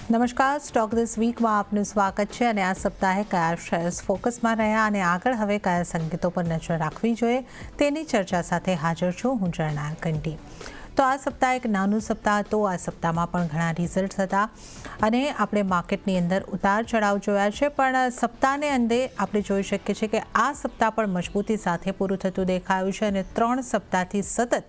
નમસ્કાર, stock this વીકમાં આપનું સ્વાગત છે અને આ સપ્તાહે કયા શેર્સ ફોકસમાં રહ્યા અને આગળ હવે કયા સંકેતો પર નજર રાખવી જોઈએ તેની ચર્ચા સાથે હાજર છું હું જર્નાલ કંટી. તો આ સપ્તાહ એક નાનું સપ્તાહ હતો. આ સપ્તાહમાં પણ ઘણા રિઝલ્ટ હતા અને આપણે માર્કેટની અંદર ઉતાર ચઢાવ જોયા છે, પણ સપ્તાહને અંતે આપણે જોઈ શકીએ છીએ કે આ સપ્તાહ પણ મજબૂતી સાથે પૂરું થતું દેખાયું છે અને 3 સપ્તાહથી સતત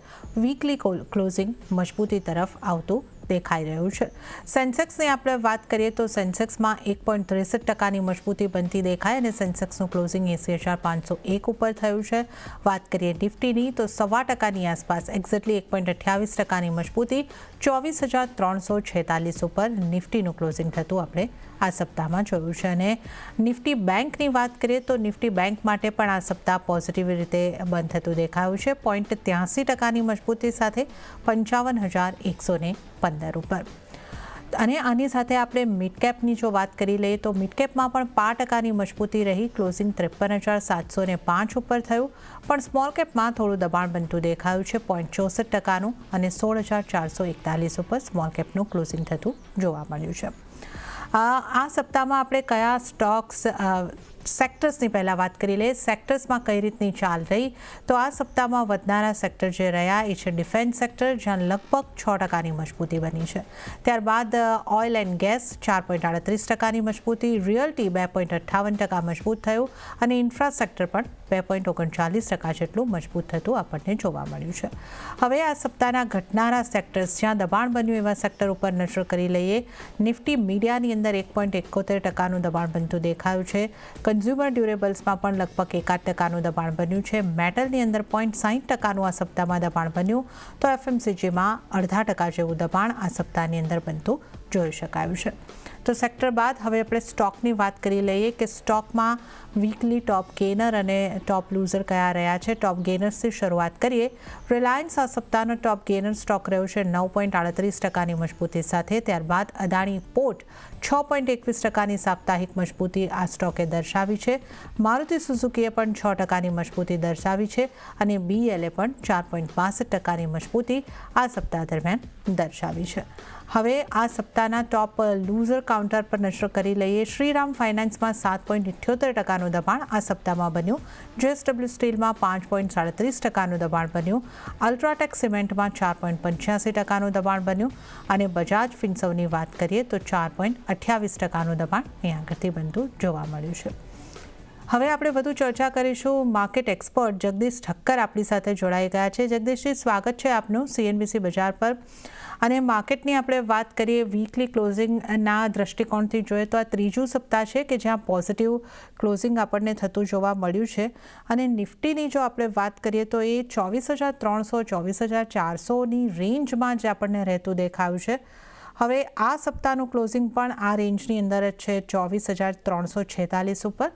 વીકલી ક્લોઝિંગ મજબૂતી તરફ આવતું દેખાઈ રહ્યું છે. સેન્સેક્સની આપણે વાત કરીએ તો સેન્સેક્સમાં 1.63% મજબૂતી બનતી દેખાય અને સેન્સેક્સનું ક્લોઝિંગ 80,501 ઉપર થયું છે. વાત કરીએ નિફ્ટીની તો 0.25% આસપાસ એક્ઝેક્ટલી 1.28% મજબૂતી 24,346 ઉપર નિફ્ટીનું ક્લોઝિંગ થતું આપણે આ સપ્તાહમાં જોયું છે. અને નિફ્ટી બેંકની વાત કરીએ તો નિફ્ટી બેંક માટે પણ આ સપ્તાહ પોઝિટિવ રીતે બંધ થતું દેખાયું છે. 0.83% મજબૂતી સાથે 55,115 ઉપર. અને આની સાથે આપણે મિડ કેપની જો વાત કરી લઈએ તો મિડ કેપમાં પણ 5% મજબૂતી રહી. ક્લોઝિંગ 53,705 ઉપર થયું, પણ સ્મોલ કેપમાં થોડું દબાણ બનતું દેખાયું છે 0.64% અને 16,441 ઉપર સ્મોલ કેપનું ક્લોઝિંગ થતું જોવા મળ્યું છે. આ સપ્તાહમાં આપણે કયા સ્ટોક્સ સેક્ટર્સની પહેલાં વાત કરી લઈએ. સેક્ટર્સમાં કઈ રીતની ચાલ રહી તો આ સપ્તાહમાં વધનારા સેક્ટર જે રહ્યા એ છે ડિફેન્સ સેક્ટર, જ્યાં લગભગ 6%ની મજબૂતી બની છે. ત્યારબાદ ઓઇલ એન્ડ ગેસ 4.38%ની મજબૂતી, રિયલ્ટી 2.58% મજબૂત થયું અને ઇન્ફ્રાસ્ટ્રક્ચર પણ 2.39% જેટલું મજબૂત થતું આપણને જોવા મળ્યું છે. હવે આ સપ્તાહના ઘટનારા સેક્ટર્સ જ્યાં દબાણ બન્યું એવા સેક્ટર ઉપર નજર કરી લઈએ. નિફ્ટી મીડિયાની અંદર 1.71%નું દબાણ બનતું દેખાયું છે. કન્ઝ્યુમર ડ્યુરેબલ્સમાં પણ લગભગ 1% દબાણ બન્યું છે. મેટલની અંદર 0.60%નું આ સપ્તાહમાં દબાણ બન્યું, તો એફએમસીજીમાં 0.5% જેવું દબાણ આ સપ્તાહની અંદર બનતું જોઈ શકાયું છે. તો સેક્ટર બાદ હવે આપણે સ્ટોકની વાત કરી લઈએ કે સ્ટોકમાં વીકલી ટોપ ગેનર અને ટોપ લૂઝર કયા રહ્યા છે. ટોપ ગેનર્સથી શરૂઆત કરીએ. રિલાયન્સ આ સપ્તાહનો ટોપ ગેનર સ્ટોક રહ્યો છે 9.38%ની મજબૂતી સાથે. ત્યારબાદ અદાણી પોર્ટ 6.21%ની સાપ્તાહિક મજબૂતી આ સ્ટોકે દર્શાવી છે. મારુતિ સુઝુકીએ પણ 6%ની મજબૂતી દર્શાવી છે અને બીએલએ પણ 4.62%ની મજબૂતી આ સપ્તાહ દરમિયાન દર્શાવી છે. હવે આ સપ્તાહના ટોપ લૂઝર કાઉન્ટર પર નજર કરી લઈએ. શ્રીરામ ફાઇનાન્સમાં 7.78%નું દબાણ આ સપ્તાહમાં બન્યું. જેએસડબલ્યુ સ્ટીલમાં 5.37%નું દબાણ બન્યું. અલ્ટ્રાટેક સિમેન્ટમાં 4.85%નું દબાણ બન્યું અને બજાજ ફિન્સર્વની વાત કરીએ તો 4.28%નું દબાણ અહીંયા આગળથી બનતું જોવા મળ્યું છે. હવે આપણે વધુ ચર્ચા કરીશું. માર્કેટ એક્સપર્ટ જગદીશ ઠક્કર આપણી સાથે જોડાઈ ગયા છે. જગદીશજી, સ્વાગત છે આપનું સીએનબીસી બજાર પર. અને માર્કેટની આપણે વાત કરીએ વીકલી ક્લોઝિંગના દૃષ્ટિકોણથી જોઈએ તો આ ત્રીજું સપ્તાહ છે કે જ્યાં પોઝિટિવ ક્લોઝિંગ આપણને થતું જોવા મળ્યું છે. અને નિફ્ટીની જો આપણે વાત કરીએ તો એ 24,300 24,400ની રેન્જમાં જ આપણને રહેતું દેખાયું છે. હવે આ સપ્તાહનું ક્લોઝિંગ પણ આ રેન્જની અંદર જ છે 24,346 ઉપર.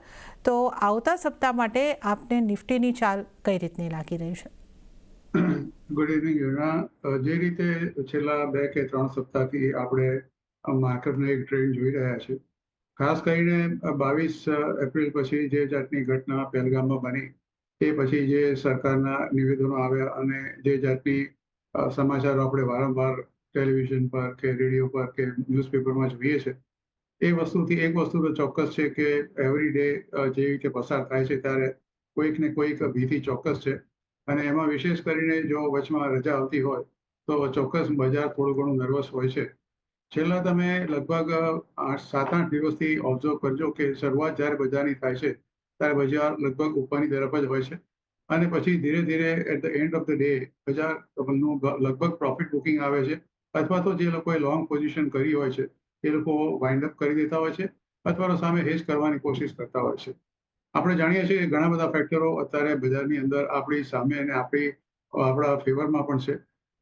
તો આવતા સપ્તાહ માટે આપને નિફ્ટીની ચાલ કઈ રીતની લાગી રહી છે? ગુડ ઇવનિંગ યુના. જે રીતે છેલ્લા 2 કે 3 સપ્તાહથી આપણે માર્કેટનો એક ટ્રેન્ડ જોઈ રહ્યા છે, ખાસ કરીને 22 એપ્રિલ પછી જે જાતની ઘટના પહેલગામમાં બની તે પછી જે સરકારના નિવેદનો આવ્યા અને જે જાતની સમાચારો આપણે વારંવાર ટેલિવિઝન પર કે રેડિયો પર કે ન્યૂઝપેપરમાં જોઈએ છે, એ વસ્તુથી એક વસ્તુ તો ચોક્કસ છે કે એવરી ડે જે રીતે પસાર થાય છે ત્યારે કોઈક ને કોઈક ભીતિ ચોક્કસ છે. અને એમાં વિશેષ કરીને જો વચમાં રજા આવતી હોય તો ચોક્કસ બજાર થોડું ઘણું નર્વસ હોય છે. છેલ્લા તમે લગભગ 7-8 દિવસથી ઓબ્ઝર્વ કરજો કે શરૂઆત જ્યારે બજારની થાય છે ત્યારે બજાર લગભગ ઉપરની તરફ જ હોય છે અને પછી ધીરે ધીરે at the end of the day બજારનું લગભગ પ્રોફિટ બુકિંગ આવે છે, અથવા તો જે લોકોએ લોંગ પોઝિશન કરી હોય છે એ લોકો વાઇન્ડ અપ કરી દેતા હોય છે અથવા તો સામે હેજ કરવાની કોશિશ કરતા હોય છે. આપણે જાણીએ છીએ કે ઘણા બધા ફેક્ટરો અત્યારે બજારની અંદર આપણી સામે અને આપણા ફેવરમાં પણ છે.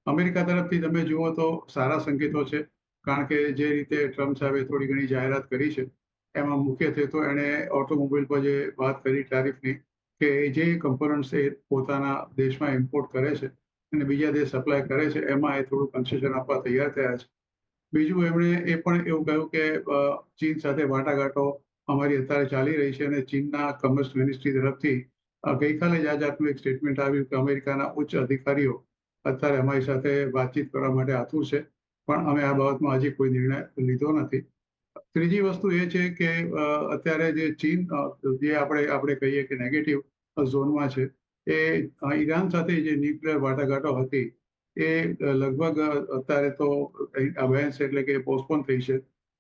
અમેરિકા તરફથી તમે જુઓ તો સારા સંકેતો છે, કારણ કે જે રીતે ટ્રમ્પ સાહેબે થોડી ઘણી જાહેરાત કરી છે એમાં મુખ્યત્વે તો એણે ઓટોમોબાઈલ પર જે વાત કરી ટેરિફની, કે જે કમ્પોનન્ટ્સ એ પોતાના દેશમાં ઇમ્પોર્ટ કરે છે અને બીજા દેશ સપ્લાય કરે છે એમાં એ થોડું કન્સેશન આપવા તૈયાર થયા છે. બીજું એમણે એ પણ એવું કહ્યું કે ચીન સાથે વાટાઘાટો અમારી અત્યારે ચાલી રહી છે અને ચીનના કોમર્સ મિનિસ્ટ્રી તરફથી ગઈકાલે જ આ જાતનું એક સ્ટેટમેન્ટ આવ્યું કે અમેરિકાના ઉચ્ચ અધિકારીઓ અત્યારે અમારી સાથે વાતચીત કરવા માટે આતુર છે, પણ અમે આ બાબતમાં હજી કોઈ નિર્ણય લીધો નથી. ત્રીજી વસ્તુ એ છે કે અત્યારે જે ચીન જે આપણે કહીએ કે નેગેટિવ ઝોનમાં છે એ ઈરાન સાથે જે ન્યુક્લિયર વાટાઘાટો હતી એ લગભગ અત્યારે તો અવેન્સ એટલે કે પોસ્ટપોન થઈ છે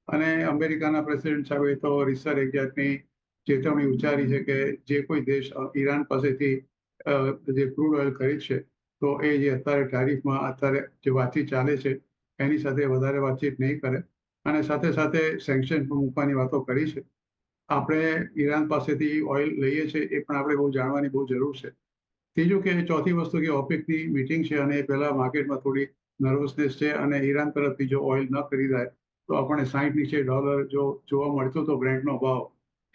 અને અમેરિકાના પ્રેસિડેન્ટ સાહેબે તો રીતસર એક જાતની ચેતવણી ઉચ્ચારી છે કે જે કોઈ દેશ ઈરાન પાસેથી જે ક્રૂડ ઓઇલ ખરીદશે તો એ જે અત્યારે તારીફમાં અત્યારે જે વાતચીત ચાલે છે એની સાથે વધારે વાતચીત નહીં કરે અને સાથે સાથે સેન્કશન પણ મૂકવાની વાતો કરી છે. આપણે ઈરાન પાસેથી ઓઇલ લઈએ છીએ એ પણ આપણે બહુ જાણવાની બહુ જરૂર છે. ત્રીજું કે ચોથી વસ્તુ કે ઓપેકની મીટિંગ છે અને પહેલા માર્કેટમાં થોડી નર્વસનેસ છે અને ઈરાન તરફથી જો ઓઇલ ન ખરીદાય તો આપણને 60 નીચે ડોલર જો જોવા મળતો તો બ્રેન્ટનો ભાવ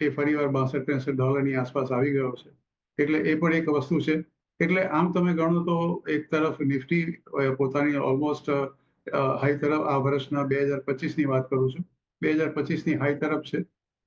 એ ફરીવાર 62-63 ડોલરની આસપાસ આવી ગયો છે. એટલે એ પણ એક વસ્તુ છે. એટલે આમ તમે ગણો તો એક તરફ નિફ્ટી પોતાની ઓલમોસ્ટ હાઈ તરફ આ વર્ષના 2025ની વાત કરું છું. 2025ની હાઈ તરફ છે.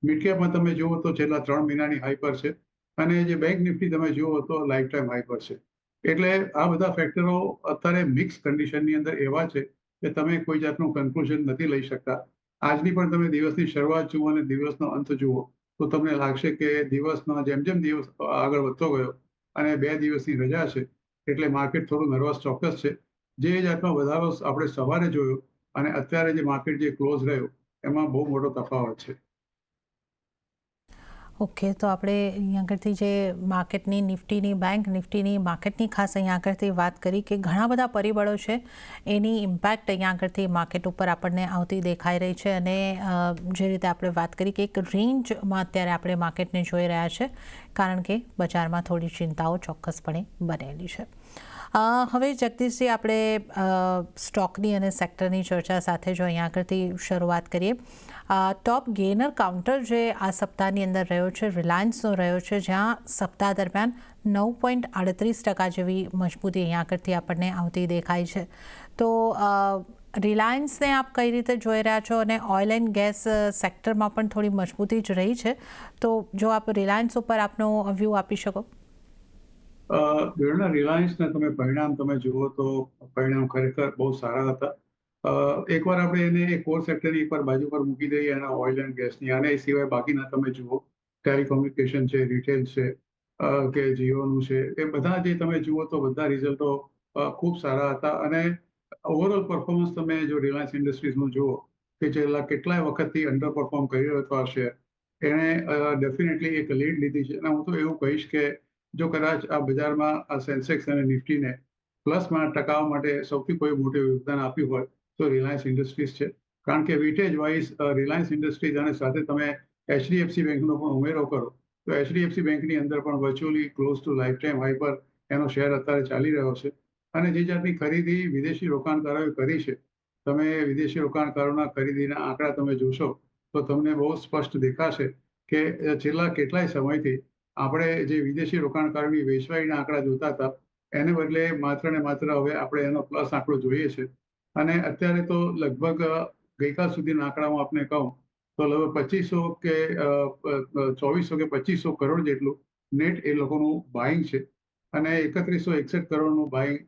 મિડ કેપમાં તમે જુઓ તો છેલ્લા 3 મહિનાની હાઈ પર છે અને જે બેંક નિફ્ટી તમે જુઓ તો લાઈફ ટાઈમ હાઈ પર છે. એટલે આ બધા ફેક્ટરો અત્યારે મિક્સ કન્ડિશનની અંદર એવા છે કે તમે કોઈ જાતનું કન્ક્લુઝન નથી લઈ શકતા. આજની પણ તમે દિવસની શરૂઆત જુઓ અને દિવસનો અંત જુઓ તો તમને લાગશે કે દિવસનો જેમ જેમ દિવસ આગળ વધતો ગયો અને 2 દિવસની રજા છે એટલે માર્કેટ થોડું નર્વસ ચોક્કસ છે. જે જાતનો વધારો આપણે સવારે જોયો અને અત્યારે જે માર્કેટ જે ક્લોઝ રહ્યો એમાં બહુ મોટો તફાવત છે. ઓકે, તો આપણે અહીંયા આગળથી જે માર્કેટની નિફ્ટીની, બેંક નિફ્ટીની, માર્કેટની ખાસ અહીંયા આગળથી વાત કરી કે ઘણા બધા પરિબળો છે એની ઇમ્પેક્ટ અહીંયા આગળથી માર્કેટ ઉપર આપણને આવતી દેખાઈ રહી છે અને જે રીતે આપણે વાત કરી કે એક રેન્જમાં અત્યારે આપણે માર્કેટને જોઈ રહ્યા છે કારણ કે બજારમાં થોડી ચિંતાઓ ચોક્કસપણે બનેલી છે. હવે જગદીશજી, આપણે સ્ટોકની અને સેક્ટરની ચર્ચા સાથે જો અહીંયા આગળથી શરૂઆત કરીએ. ટોપ ગેનર કાઉન્ટર જે આ સપ્તાહની અંદર રહ્યો છે રિલાયન્સનો રહ્યો છે, જ્યાં સપ્તાહ દરમિયાન 9.38% જેવી મજબૂતી અહીંયા આગળથી આપણને આવતી દેખાય છે. તો રિલાયન્સને આપ કઈ રીતે જોઈ રહ્યા છો અને ઓઇલ એન્ડ ગેસ સેક્ટરમાં પણ થોડી મજબૂતી જ રહી છે, તો જો આપ રિલાયન્સ ઉપર આપનો વ્યૂ આપી શકો. રિલાયન્સના પરિણામ તમે જુઓ તો પરિણામ ખરેખર બહુ સારા હતા. એકવાર આપણે એને કોર સેક્ટરની એકવાર બાજુ પર મૂકી દઈએ એના ઓઇલ એન્ડ ગેસની અને એ સિવાય બાકીના તમે જુઓ ટેલિકોમ્યુનિકેશન છે, રિટેલ છે કે જીઓનું છે, એ બધા જે તમે જુઓ તો બધા રિઝલ્ટો ખૂબ સારા હતા અને ઓવરઓલ પરફોર્મન્સ તમે જો રિલાયન્સ ઇન્ડસ્ટ્રીઝનું જુઓ કે છેલ્લા કેટલાય વખતથી અંડર પરફોર્મ કરી રહ્યો હતો આ શેર, એણે ડેફિનેટલી એક લીડ લીધી છે અને હું તો એવું કહીશ કે જો કદાચ આ બજારમાં આ સેન્સેક્સ અને નિફ્ટીને પ્લસમાં ટકાવવા માટે સૌથી કોઈ મોટું યોગદાન આપ્યું હોય તો રિલાયન્સ ઇન્ડસ્ટ્રીઝ છે. કારણ કે વેટેજ વાઇઝ રિલાયન્સ ઇન્ડસ્ટ્રીઝ અને સાથે તમે એચડીએફસી બેંકનો પણ ઉમેરો કરો તો એચડીએફસી બેંકની અંદર પણ virtually close to lifetime high પર એનો શેર અત્યારે ચાલી રહ્યો છે. અને જે જાતની ખરીદી વિદેશી રોકાણકારોએ કરી છે, તમે વિદેશી રોકાણકારોના ખરીદીના આંકડા તમે જોશો તો તમને બહુ સ્પષ્ટ દેખાશે કે છેલ્લા કેટલાય સમયથી આપણે જે વિદેશી રોકાણકારોની વેચવાલીના આંકડા જોતા હતા એને બદલે માત્ર ને માત્ર હવે આપણે એનો પ્લસ આંકડો જોઈએ છે અને અત્યારે તો લગભગ ગઈકાલ સુધીના આંકડામાં આપણે કહું તો લગભગ 2500 કે 2400 કે 2500 કરોડ જેટલું નેટ એ લોકોનું બાઇંગ છે અને 3161 કરોડનું બાઇંગ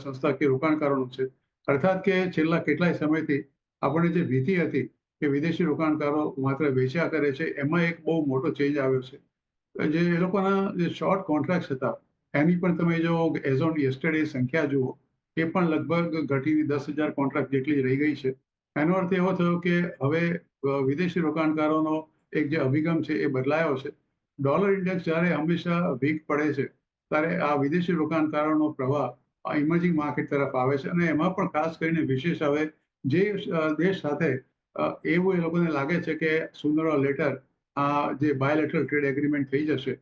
સંસ્થાકીય રોકાણકારોનું છે. અર્થાત કે છેલ્લા કેટલાય સમયથી આપણને જે ભીતિ હતી કે વિદેશી રોકાણકારો માત્ર વેચ્યા કરે છે, એમાં એક બહુ મોટો ચેન્જ આવ્યો છે. જે એ લોકોના જે શોર્ટ કોન્ટ્રાક્ટ હતા એની પણ તમે જો એઝ ઓન યસ્ટરડે સંખ્યા જુઓ એ પણ લગભગ ઘટીને 10,000 કોન્ટ્રાક્ટ જેટલી રહી ગઈ છે. એનો અર્થ એવો થયો કે હવે વિદેશી રોકાણકારોનો એક જે અભિગમ છે એ બદલાયો છે. ડોલર ઇન્ડેક્સ જ્યારે હંમેશા વીક પડે છે ત્યારે આ વિદેશી રોકાણકારોનો પ્રવાહ ઇમર્જિંગ માર્કેટ તરફ આવે છે અને એમાં પણ ખાસ કરીને વિશેષ હવે જે દેશ સાથે એવું એ લોકોને લાગે છે કે સુનર ઓર લેટર આ જે બાયોલેટરલ ટ્રેડ એગ્રીમેન્ટ થઈ જશે.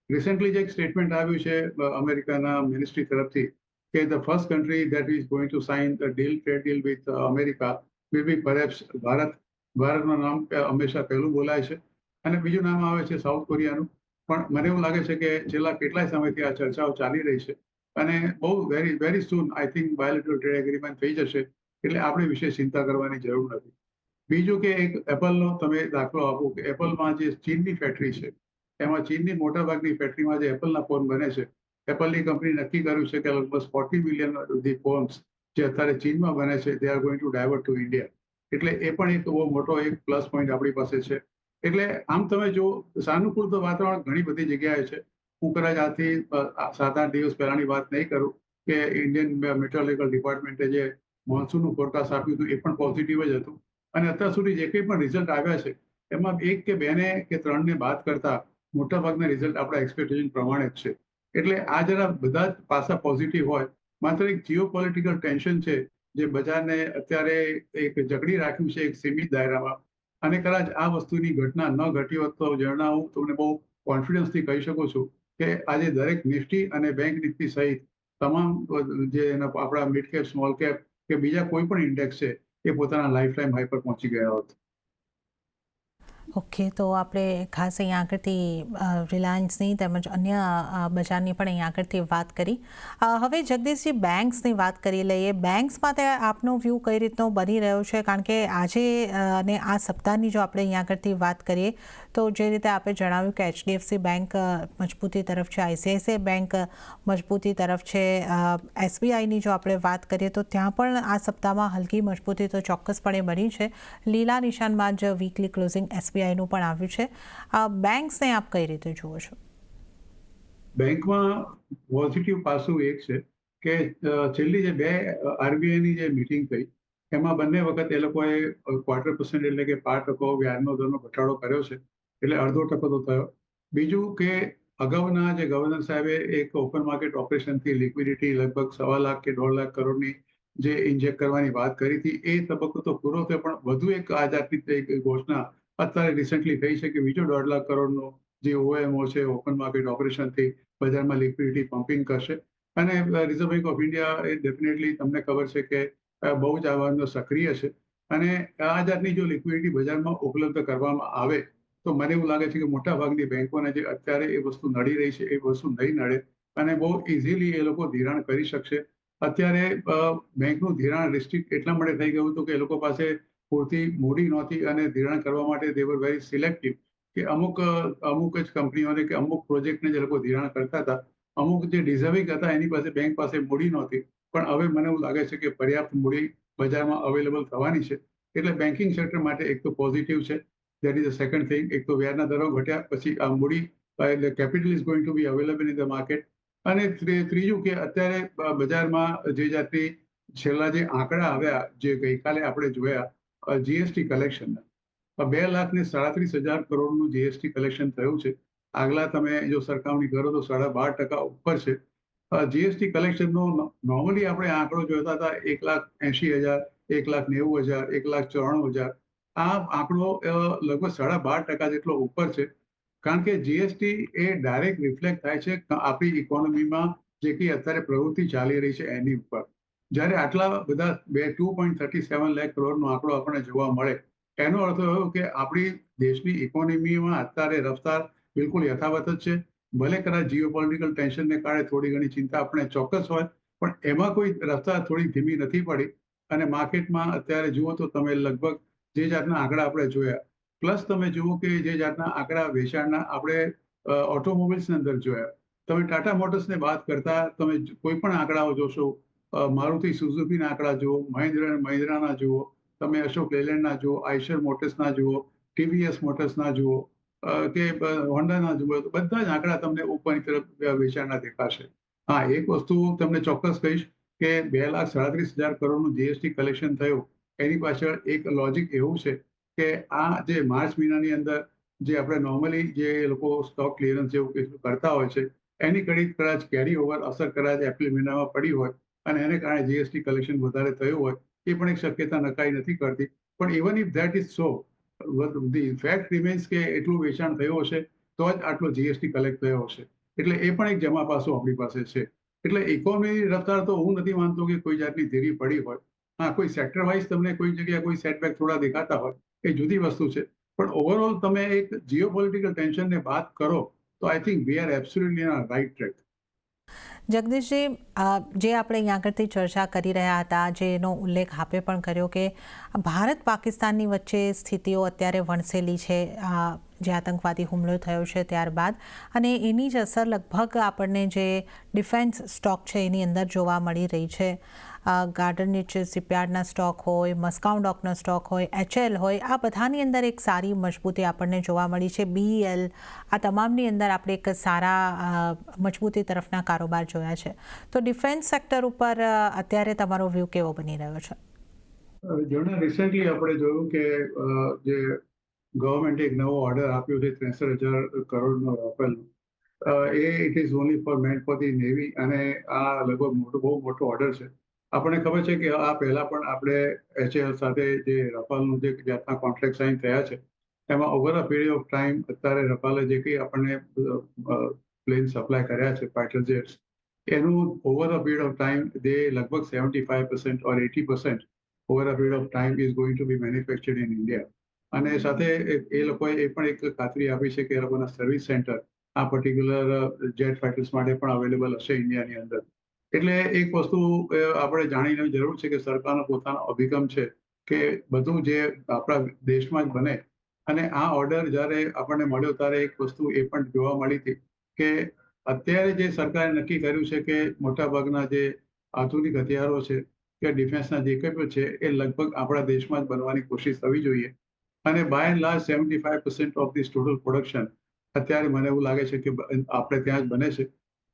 રિસેન્ટલી જે એક સ્ટેટમેન્ટ આવ્યું છે અમેરિકાના મિનિસ્ટ્રી તરફથી કે the first country that is going to sign the trade deal with America will be perhaps Bharat. ભારતનું નામ હંમેશા પહેલું બોલાય છે અને બીજું નામ આવે છે સાઉથ કોરિયાનું. પણ મને એવું લાગે છે કે છેલ્લા કેટલાય સમયથી આ ચર્ચાઓ ચાલી રહી છે અને બહુ very very soon I think bilateral trade agreement થઈ જશે એટલે આપણે વિશે ચિંતા કરવાની જરૂર નથી. બીજું કે એક એપલનો તમે દાખલો આપો કે એપલમાં જે ચીનની ફેક્ટરી છે એમાં ચીનની મોટાભાગની ફેક્ટરીમાં જે એપલના ફોન બને છે, એપલની કંપની નક્કી કર્યું છે કે લગભગ 40 મિલિયન ફોન્સ જે અત્યારે ચીનમાં બને છે they are going to divert to India. એટલે એ પણ એક બહુ મોટો એક પ્લસ પોઈન્ટ આપણી પાસે છે. એટલે આમ તમે જો સાનુકૂળ તો વાતાવરણ ઘણી બધી જગ્યાએ છે. હું કદાચ આથી 7-8 દિવસ પહેલાની વાત નહીં કરું કે ઇન્ડિયન મેટ્રોલોજીકલ ડિપાર્ટમેન્ટે જે મોન્સૂનનું ફોરકાસ્ટ આપ્યું હતું એ પણ પોઝિટિવ જ હતું. અને અત્યાર સુધી જે કંઈ પણ રિઝલ્ટ આવ્યા છે એમાં 1 કે 2 ને કે 3 ને બાદ કરતા મોટાભાગના રિઝલ્ટ આપણા એક્સપેક્ટેશન પ્રમાણે જ છે. એટલે આ જરા બધા જ પાસા પોઝિટિવ હોય. માત્ર એક જીઓપોલિટિકલ ટેન્શન છે જે બજારને અત્યારે એક જકડી રાખ્યું છે એક સીમિત દાયરામાં. અને કદાચ આ વસ્તુની ઘટના ન ઘટી હોત તો જેના હું તમને બહુ કોન્ફિડન્સથી કહી શકું છું કે આજે દરેક નિફ્ટી અને બેંક નિફ્ટી સહિત તમામ જે આપણા મિડ કેપ, સ્મોલ કેપ કે બીજા કોઈ પણ ઇન્ડેક્સ છે એ પોતાના લાઈફ ટાઈમ હાઈ પર પહોંચી ગયા હોત. ઓકે, તો આપણે ખાસ અહીંયા આગળથી રિલાયન્સની તેમજ અન્ય બજારની પણ અહીંયા આગળથી વાત કરી. હવે જગદીશજી, બેંક્સની વાત કરી લઈએ. બેંક્સ માટે આપનો વ્યૂ કઈ રીતનો બની રહ્યો છે? કારણ કે આજે અને આ સપ્તાહની જો આપણે અહીંયા આગળથી વાત કરીએ તો જે રીતે આપણે જણાવ્યું કે HDFC બેંક મજબૂતી તરફ છે, ICICI બેંક મજબૂતી તરફ છે, SBIની જો આપણે વાત કરીએ તો ત્યાં પણ આ સપ્તાહમાં હલકી મજબૂતી તો ચોક્કસપણે બની છે. લીલા નિશાનમાં જ વીકલી ક્લોઝિંગ SBIનું પણ આવ્યું છે. બેંક્સને આપ કઈ રીતે જુઓ છો? બેંકમાં પોઝિટિવ પાસું એક છે કે છેલ્લી જે 2 RBIની જે મીટિંગ થઈ એમાં બંને વખત એ લોકોએ 0.25% એટલે કે 5% વ્યાજનો દરનો ઘટાડો કર્યો છે. એટલે 0.5% તો થયો. બીજું કે અગાઉના જે ગવર્નર સાહેબે એક ઓપન માર્કેટ ઓપરેશનથી લિક્વિડિટી લગભગ 1.25 લાખ કે 1.5 લાખ કરોડની જે ઇન્જેક્ટ કરવાની વાત કરી હતી એ તબક્કો તો પૂરો થયો, પણ વધુ એક આ જાતની એક ઘોષણા અત્યારે રિસન્ટલી થઈ છે કે બીજો 1.5 લાખ કરોડનો જે OMO છે ઓપન માર્કેટ ઓપરેશનથી બજારમાં લિક્વિડિટી પમ્પિંગ કરશે. અને reserve bank of India A definitely તમને ખબર છે કે બહુ જ આ બાબતમાં સક્રિય છે. અને આ જાતની જો લિક્વિડિટી બજારમાં ઉપલબ્ધ કરવામાં આવે તો મને એવું લાગે છે કે મોટાભાગની બેંકોને જે અત્યારે એ વસ્તુ નડી રહી છે એ વસ્તુ નહીં નડે અને બહુ ઇઝીલી એ લોકો ધિરાણ કરી શકશે. અત્યારે બેંકનું ધિરાણ રિસ્ટ્રિક્ટ એટલા માટે થઈ ગયું હતું કે એ લોકો પાસે પૂરતી મૂડી નહોતી અને ધિરાણ કરવા માટે દે વર વેરી સિલેક્ટિવ કે અમુક જ કંપનીઓને કે અમુક પ્રોજેક્ટને જે લોકો ધિરાણ કરતા હતા, અમુક જે ડિઝર્વિંગ હતા એની પાસે બેંક પાસે મૂડી નહોતી. પણ હવે મને એવું લાગે છે કે પર્યાપ્ત મૂડી બજારમાં અવેલેબલ થવાની છે. એટલે બેન્કિંગ સેક્ટર માટે એક તો પોઝિટિવ છે. That is the second thing. એક તો વ્યાજના દરો ઘટ્યા, પછી આ મૂડી એટલે capital is going to be available in the market. અને ત્રીજું કે અત્યારે બજારમાં જે જાતની છેલ્લા જે આંકડા આવ્યા જે ગઈકાલે આપણે જોયા GST કલેક્શનના 2,37,000 કરોડનું GST કલેક્શન થયું છે. આગલા તમે જો સરખામણી કરો તો 12.5% ઉપર છે. GST કલેક્શનનો નોર્મલી આપણે આંકડો જોતા હતા 1,80,000, 1,90,000, 1,94,000. આ આંકડો લગભગ 12.5% જેટલો ઉપર છે. કારણ કે GST એ ડાયરેક્ટ રિફ્લેક્ટ થાય છે આપણી ઇકોનોમીમાં જે કંઈ અત્યારે પ્રવૃત્તિ ચાલી રહી છે એની ઉપર. જ્યારે આટલા બધા 2.37 લાખ કરોડનો આંકડો આપણને જોવા મળે એનો અર્થ એવો કે આપણી દેશની ઇકોનોમીમાં અત્યારે રફતાર બિલકુલ યથાવત જ છે. ભલે કદાચ જીઓપોલિટિકલ ટેન્શનને કારણે થોડી ઘણી ચિંતા આપણે ચોક્કસ હોય, પણ એમાં કોઈ રફતાર થોડી ધીમી નથી પડી. અને માર્કેટમાં અત્યારે જુઓ તો તમે લગભગ જે જાતના આંકડા આપણે જોયા, પ્લસ તમે જુઓ કે જે જાતના આંકડા વેચાણના આપણે ઓટોમોબાઈલ્સની અંદર જોયા. તમે ટાટા મોટર્સને વાત કરતા તમે કોઈ પણ આંકડાઓ જોશો, મારુતિ સુઝુકીના આંકડા જુઓ, મહિન્દ્રા એન્ડ મહિન્દ્રાના જુઓ, તમે અશોક લેલેન્ડના જુઓ, આઈશર મોટર્સના જુઓ, TVS મોટર્સના જુઓ કે હોન્ડાના જુઓ, તો બધા જ આંકડા તમને ઉપરની તરફ વેચાણના દેખાશે. હા, એક વસ્તુ તમને ચોક્કસ કહીશ કે 2,37,000 કરોડનું GST કલેક્શન થયું એની પાછળ એક લોજિક એવું છે કે આ જે માર્ચ મહિનાની અંદર જે આપણે નોર્મલી જે લોકો સ્ટોક ક્લિયરન્સ જેવું કંઈક કરતા હોય છે એની કદાચ કેરી ઓવર અસર કદાચ એપ્રિલ મહિનામાં પડી હોય અને એને કારણે GST કલેક્શન વધારે થયું હોય એ પણ એક શક્યતા નકારી નથી કરતી. પણ even if that is so, the fact remains કે એટલું વેચાણ થયું હશે તો જ આટલો GST કલેક્ટ થયો હશે. એટલે એ પણ એક જમા પાસું આપણી પાસે છે. એટલે ઇકોનોમીની રફતાર તો હું નથી માનતો કે કોઈ જાતની ધીરી પડી હોય. હા, કોઈ સેક્ટર વાઇઝ તમને કોઈ જગ્યાએ કોઈ સેટબેક થોડા દેખાતા હોય એ જુદી વસ્તુ છે. પણ ઓવરઓલ તમે એક જીઓપોલિટિકલ ટેન્શનને બાદ કરો તો I think we are absolutely on right track. Jagdishji, જે આપણે અહીંયા આગળથી ચર્ચા કરી રહ્યા હતા, જેનો ઉલ્લેખ આપે પણ કર્યો કે ભારત પાકિસ્તાનની વચ્ચે સ્થિતિઓ અત્યારે વણસેલી છે, જે આતંકવાદી હુમલો થયો છે ત્યારબાદ, અને એની જ અસર લગભગ આપણને જે ડિફેન્સ સ્ટોક છે એની અંદર જોવા મળી રહી છે. ગાર્ડન નીચે શિપયાર્ડના સ્ટોક હોય, મસ્કાઉ ડોકનો સ્ટોક હોય, HL હોય, આ બધાની અંદર એક સારી મજબૂતી આપણને જોવા મળી છે. BEL, આ તમામની અંદર આપણે એક સારા મજબૂતી તરફના કારોબાર જોયા છે. તો ડિફેન્સ સેક્ટર ઉપર અત્યારે તમારો વ્યૂ કેવો બની રહ્યો છે? જોને, રિસેન્ટલી આપણે જોયું કે જે ગવર્મેન્ટે એક નવો ઓર્ડર આપ્યો છે 63,000 કરોડનો રાફેલનો, it is only for meant for the navy, અને આ લગભગ બહુ મોટો ઓર્ડર છે. આપણને ખબર છે કે આ પહેલા પણ આપણે HAL સાથે જે રફાલનું જે જાતના કોન્ટ્રાક્ટ સાઇન થયા છે, એમાં over a period of time અત્યારે રફાલે જે કંઈ આપણને પ્લેન સપ્લાય કર્યા છે, ફાઇટર જેટ્સ, એનું over a period of time they લગભગ 75% or 80% over a period of time is going to be manufactured in India. અને સાથે એ લોકોએ એ પણ એક ખાતરી આપી છે કે એ લોકોના સર્વિસ સેન્ટર આ પર્ટિક્યુલર જેટ ફાઇટર્સ માટે પણ અવેલેબલ હશે ઇન્ડિયાની અંદર. એટલે એક વસ્તુ આપણે જાણીને જરૂર છે કે સરકારનો પોતાનો અભિગમ છે કે બધું જે આપણા દેશમાં જ બને. અને આ ઓર્ડર જ્યારે આપણને મળ્યો ત્યારે એક વસ્તુ એ પણ જોવા મળી હતી કે અત્યારે જે સરકારે નક્કી કર્યું છે કે મોટાભાગના જે આધુનિક હથિયારો છે કે ડિફેન્સના જે કંઈ છે એ લગભગ આપણા દેશમાં જ બનવાની કોશિશ થવી જોઈએ. અને by and large 75% of this total production અત્યારે મને એવું લાગે છે કે આપણે ત્યાં જ બને છે.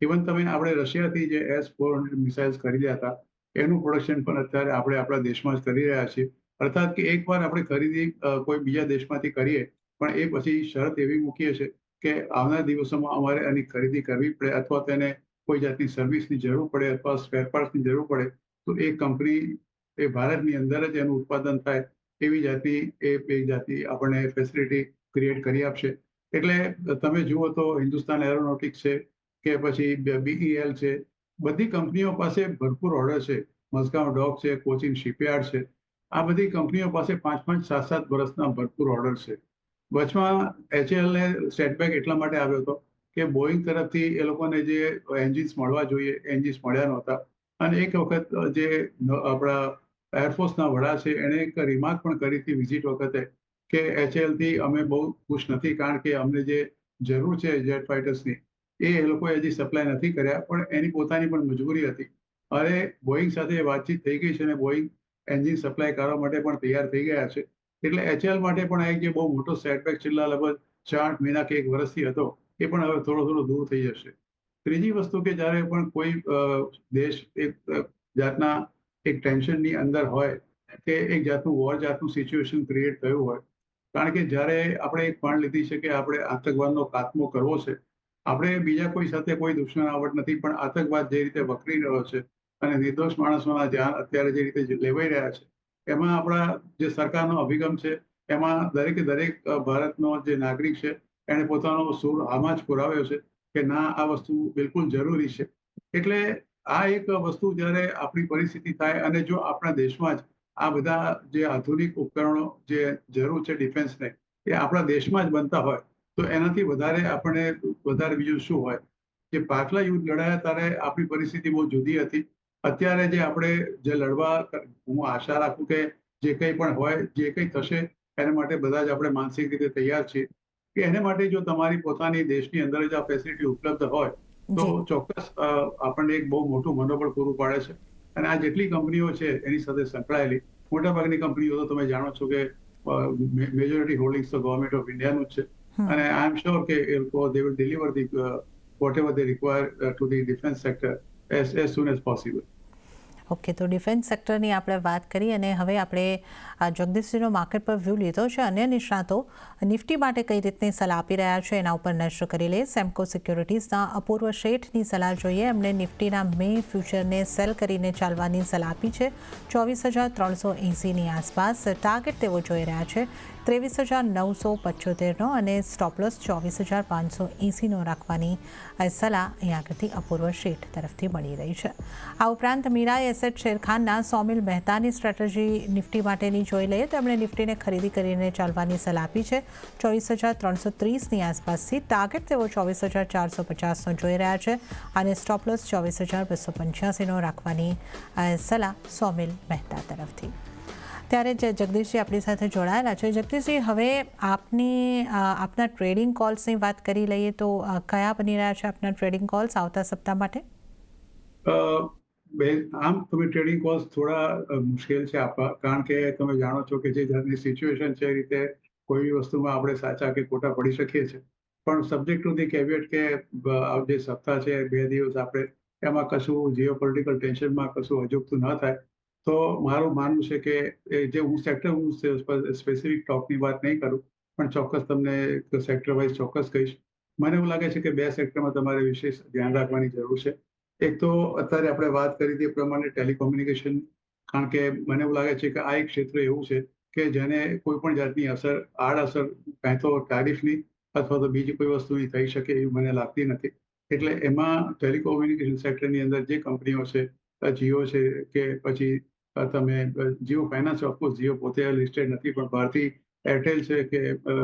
ઇવન તમે આપણે રશિયાથી જે S-400 મિસાઇલ્સ ખરીદ્યા હતા, એનું પ્રોડક્શન પણ અત્યારે આપણે આપણા દેશમાં જ કરી રહ્યા છીએ. અર્થાત કે એકવાર આપણે ખરીદી કોઈ બીજા દેશમાંથી કરીએ, પણ એ પછી શરત એવી મૂકીએ છીએ કે આવનાર દિવસોમાં અમારે આની ખરીદી કરવી પડે, અથવા તેને કોઈ જાતની સર્વિસની જરૂર પડે અથવા સ્પેર પાર્ટ્સની જરૂર પડે, તો એ કંપની એ ભારતની અંદર જ એનું ઉત્પાદન થાય એવી જાતની આપણને ફેસિલિટી ક્રિએટ કરી આપશે. એટલે તમે જુઓ તો હિન્દુસ્તાન એરોનોટિક્સ છે કે પછી BEL છે, બધી કંપનીઓ પાસે ભરપૂર ઓર્ડર છે. મસ્કાઉ ડોક છે, કોચિન શિપયાર્ડ છે, આ બધી કંપનીઓ પાસે 5-5, 7-7 વર્ષના ભરપૂર ઓર્ડર છે. વચમાં HALને સેટબેક એટલા માટે આવ્યો હતો કે બોઈંગ તરફથી એ લોકોને જે એન્જિન્સ મળવા જોઈએ, એન્જિન્સ મળ્યા નહોતા. અને એક વખત જે આપણા એરફોર્સના વડા છે, એણે એક રિમાર્ક પણ કરી હતી વિઝિટ વખતે કે HALથી અમે બહુ ખુશ નથી, કારણ કે અમને જે જરૂર છે જેટ ફાઇટર્સની એ લોકોએ હજી સપ્લાય નથી કર્યા, પણ એની પોતાની પણ મજબૂરી હતી. હવે બોઈંગ સાથે વાતચીત થઈ ગઈ છે અને બોઈંગ એન્જિન સપ્લાય કરવા માટે પણ તૈયાર થઈ ગયા છે. એટલે HAL માટે પણ આ એક જે બહુ મોટો સેટબેક છેલ્લા લગભગ 4-8 મહિના કે 1 વર્ષથી હતો, એ પણ હવે થોડો દૂર થઈ જશે. ત્રીજી વસ્તુ કે જ્યારે પણ કોઈ દેશ એક જાતના એક ટેન્શનની અંદર હોય કે એક જાતનું વોર જાતનું સિચ્યુએશન ક્રિએટ થયું હોય, કારણ કે જ્યારે આપણે એક પણ લીધી છે કે આપણે આતંકવાદનો ખાત્મો કરવો છે, આપણે બીજા કોઈ સાથે કોઈ દુશ્મનાવટ નથી, પણ આતંકવાદ જે રીતે વકરી રહ્યો છે અને નિર્દોષ માણસોના જાન અત્યારે જે રીતે લેવાઈ રહ્યા છે, એમાં આપણા જે સરકારનો અભિગમ છે, એમાં દરેકે દરેક ભારતનો જે નાગરિક છે એણે પોતાનો સૂર આમાં જ પુરાવ્યો છે કે ના, આ વસ્તુ બિલકુલ જરૂરી છે. એટલે આ એક વસ્તુ જ્યારે આપણી પરિસ્થિતિ થાય અને જો આપણા દેશમાં જ આ બધા જે આધુનિક ઉપકરણો જે જરૂર છે ડિફેન્સને, એ આપણા દેશમાં જ બનતા હોય, તો એનાથી વધારે બીજું શું હોય. જે પાછલા યુદ્ધ લડાયા ત્યારે આપણી પરિસ્થિતિ બહુ જુદી હતી. અત્યારે જે આપણે જે લડવા, હું આશા રાખું કે જે કંઈ પણ હોય, જે કંઈ થશે, એના માટે બધા જ આપણે માનસિક રીતે તૈયાર છીએ કે એને માટે જો તમારી પોતાની દેશની અંદર જ આ ફેસિલિટી ઉપલબ્ધ હોય તો ચોક્કસ આપણને એક બહુ મોટું મનોબળ પૂરું પાડે છે. અને આ જેટલી કંપનીઓ છે એની સાથે સંકળાયેલી મોટાભાગની કંપનીઓ તો તમે જાણો છો કે મેજોરિટી હોલ્ડિંગ્સ તો ગવર્મેન્ટ ઓફ ઇન્ડિયાનું જ છે. અને આઈ એમ શ્યોર કે એ લોકો they will deliver the whatever they require to the defense sector as soon as possible. Okay, તો ડિફેન્સ સેક્ટરની આપણે વાત કરી અને હવે આપણે જગદીશજીનો માર્કેટ પર વ્યૂ લીધો છે. અન્ય નિષ્ણાતો નિફ્ટી માટે કઈ રીતની સલાહ આપી રહ્યા છે એના ઉપર નજર કરી લે. સેમ્કો સિક્યોરિટીઝના અપૂર્વ શેઠની સલાહ જોઈએ. એમણે નિફ્ટીના મે ફ્યુચરને સેલ કરીને ચાલવાની સલાહ આપી છે. 24,380ની આસપાસ ટાર્ગેટ તેઓ જોઈ રહ્યા છે 23,975નો અને સ્ટોપલોસ 24,580નો રાખવાની સલાહ અહીંયા આગળથી અપૂર્વ શેઠ તરફથી મળી રહી છે. આ ઉપરાંત મીરાએ એસેટ શેરખાનના સોમિલ મહેતાની સ્ટ્રેટેજી નિફ્ટી માટેની જોઈ લઈએ તો એમણે નિફ્ટીને ખરીદી કરીને ચાલવાની સલાહ આપી છે. 24,330ની આસપાસથી ટાર્ગેટ તેઓ 24,450નો જોઈ રહ્યા છે અને સ્ટોપલોસ 24,285નો રાખવાની સલાહ સોમિલ મહેતા તરફથી. ત્યારે જગદીશજી આપણી સાથે જોડાયેલા છે. જગદીશજી, હવે આપના ટ્રેડિંગ કોલ્સની વાત કરી લઈએ તો કયા બની રહ્યા છે આપના ટ્રેડિંગ કોલ્સ આવતા સપ્તાહ માટે? આમ તમે ટ્રેડિંગ કોલ્સ થોડા મુશ્કેલ છે આપવા, કારણ કે તમે જાણો છો કે જે જાતની સિચ્યુએશન છે એ રીતે કોઈ બી વસ્તુમાં આપણે સાચા કે ખોટા પડી શકીએ છીએ. પણ સબ્જેક્ટ ટુ ધી કેવિયેટ કે જે સપ્તાહ છે 2 દિવસ આપણે એમાં કશું જીઓપોલિટિકલ ટેન્શનમાં કશું અજુગતું ન થાય તો મારું માનવું છે કે જે હું સ્પેસિફિક સ્ટોકની વાત નહીં કરું, પણ ચોક્કસ તમને સેક્ટર વાઇઝ ચોક્કસ કહીશ. મને એવું લાગે છે કે 2 સેક્ટરમાં તમારે વિશેષ ધ્યાન રાખવાની જરૂર છે. એક તો અત્યારે આપણે વાત કરી તે પ્રમાણે ટેલિકોમ્યુનિકેશન, કારણ કે મને એવું લાગે છે કે આ એક ક્ષેત્ર એવું છે કે જેને કોઈ પણ જાતની આડઅસર કાં તો ટારિફની અથવા તો બીજી કોઈ વસ્તુની થઈ શકે એવી મને લાગતી નથી. એટલે એમાં ટેલિકોમ્યુનિકેશન સેક્ટરની અંદર જે કંપનીઓ છે, જીઓ છે કે પછી તમે જીઓ ફાઇનાન્સ, ઓફકોર્સ જીઓ પોતે લિસ્ટેડ નથી, પણ ભારતી એરટેલ છે કે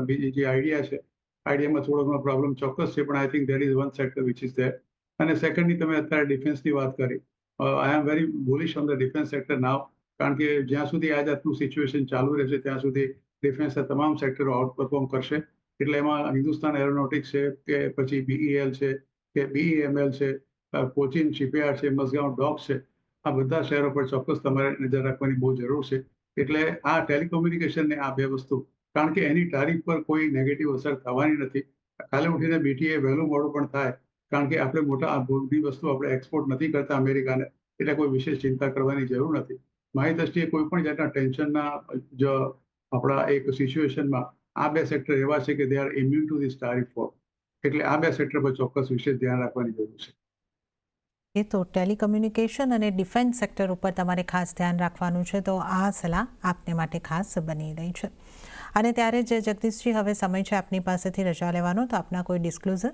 બીજી જે આઈડિયા છે, આઈડિયામાં થોડો ઘણો પ્રોબ્લેમ ચોક્કસ છે, પણ I think that is one sector which is there. અને સેકન્ડની તમે અત્યારે ડિફેન્સની વાત કરી. I am very bullish on the defence sector now, કારણ કે જ્યાં સુધી આ જાતનું સિચ્યુએશન ચાલુ રહેશે ત્યાં સુધી ડિફેન્સના તમામ સેક્ટરો આઉટ પરફોર્મ કરશે. એટલે એમાં હિન્દુસ્તાન એરોનોટિક્સ છે કે પછી બીઈએલ છે કે બીઈએમએલ છે, કોચિન શિપયાર્ડ છે, મઝગાંવ ડોક્સ છે, આ બધા શહેરો પર ચોક્કસ તમારે નજર રાખવાની બહુ જરૂર છે. એટલે આ ટેલિકોમ્યુનિકેશન ને આ 2 વસ્તુ, કારણ કે એની તારીફ પર કોઈ નેગેટિવ અસર થવાની નથી. કાલે ઉઠીને બીટીએ વહેલું મોડું પણ થાય, કારણ કે આપણે મોટા મોટી વસ્તુ આપણે એક્સપોર્ટ નથી કરતા અમેરિકાને, એટલે કોઈ વિશેષ ચિંતા કરવાની જરૂર નથી. મારી દ્રષ્ટિએ કોઈ પણ જાતના ટેન્શનના જો આપણા એક સિચ્યુએશનમાં આ 2 સેક્ટર એવા છે કે they are immune to this tariff war. એટલે આ 2 સેક્ટર પર ચોક્કસ વિશેષ ધ્યાન રાખવાની જરૂર છે. એ તો ટેલિકમ્યુનિકેશન અને ડિફેન્સ સેક્ટર ઉપર તમારે ખાસ ધ્યાન રાખવાનું છે, તો આ સલાહ આપને માટે ખાસ બની રહી છે. અને ત્યારે જ જગદીશજી, હવે સમય છે આપની પાસેથી રજા લેવાનો, તો આપના કોઈ ડિસ્ક્લોઝર?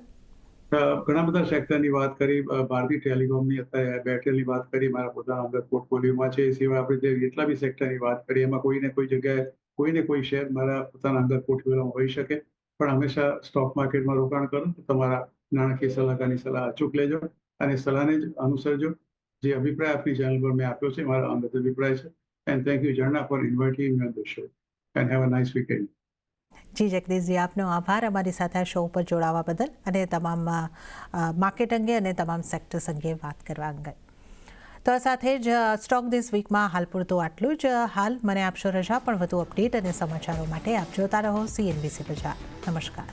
ઘણા બધા સેક્ટરની વાત કરી, ભારતી ટેલિકોમની અત્યારે એરટેલની વાત કરી, મારા પોતાના અંદર પોર્ટફોલિયોમાં છે. એ સિવાય આપણે જે જેટલા બી સેક્ટરની વાત કરી એમાં કોઈને કોઈ જગ્યાએ કોઈને કોઈ શેર મારા પોતાના અંદર પોર્ટફોલિયોમાં હોઈ શકે, પણ હંમેશા સ્ટોક માર્કેટમાં રોકાણ કરો તો તમારા નાણાકીય સલાહકારની સલાહ અચૂક લેજો અને સલાહને જ અનુસરજો. જે અભિપ્રાય આપની ચેનલ પર મેં આપ્યો છે મારા અંગત અભિપ્રાય છે. And thank you Jharna for inviting me on the show and have a nice weekend. જી જગદીશજી, આપનો આભાર અમારી સાથે આ શો ઉપર જોડાવા બદલ અને તમામ માર્કેટ અંગે અને તમામ સેક્ટર્સ અંગે વાત કરવા અંગે. તો આ સાથે જ સ્ટોક ધીસ વીકમાં હાલ પૂરતું આટલું જ. હાલ મને આપશો રજા, પણ વધુ અપડેટ અને સમાચારો માટે આપ જોતા રહો CNBC બજાર. નમસ્કાર.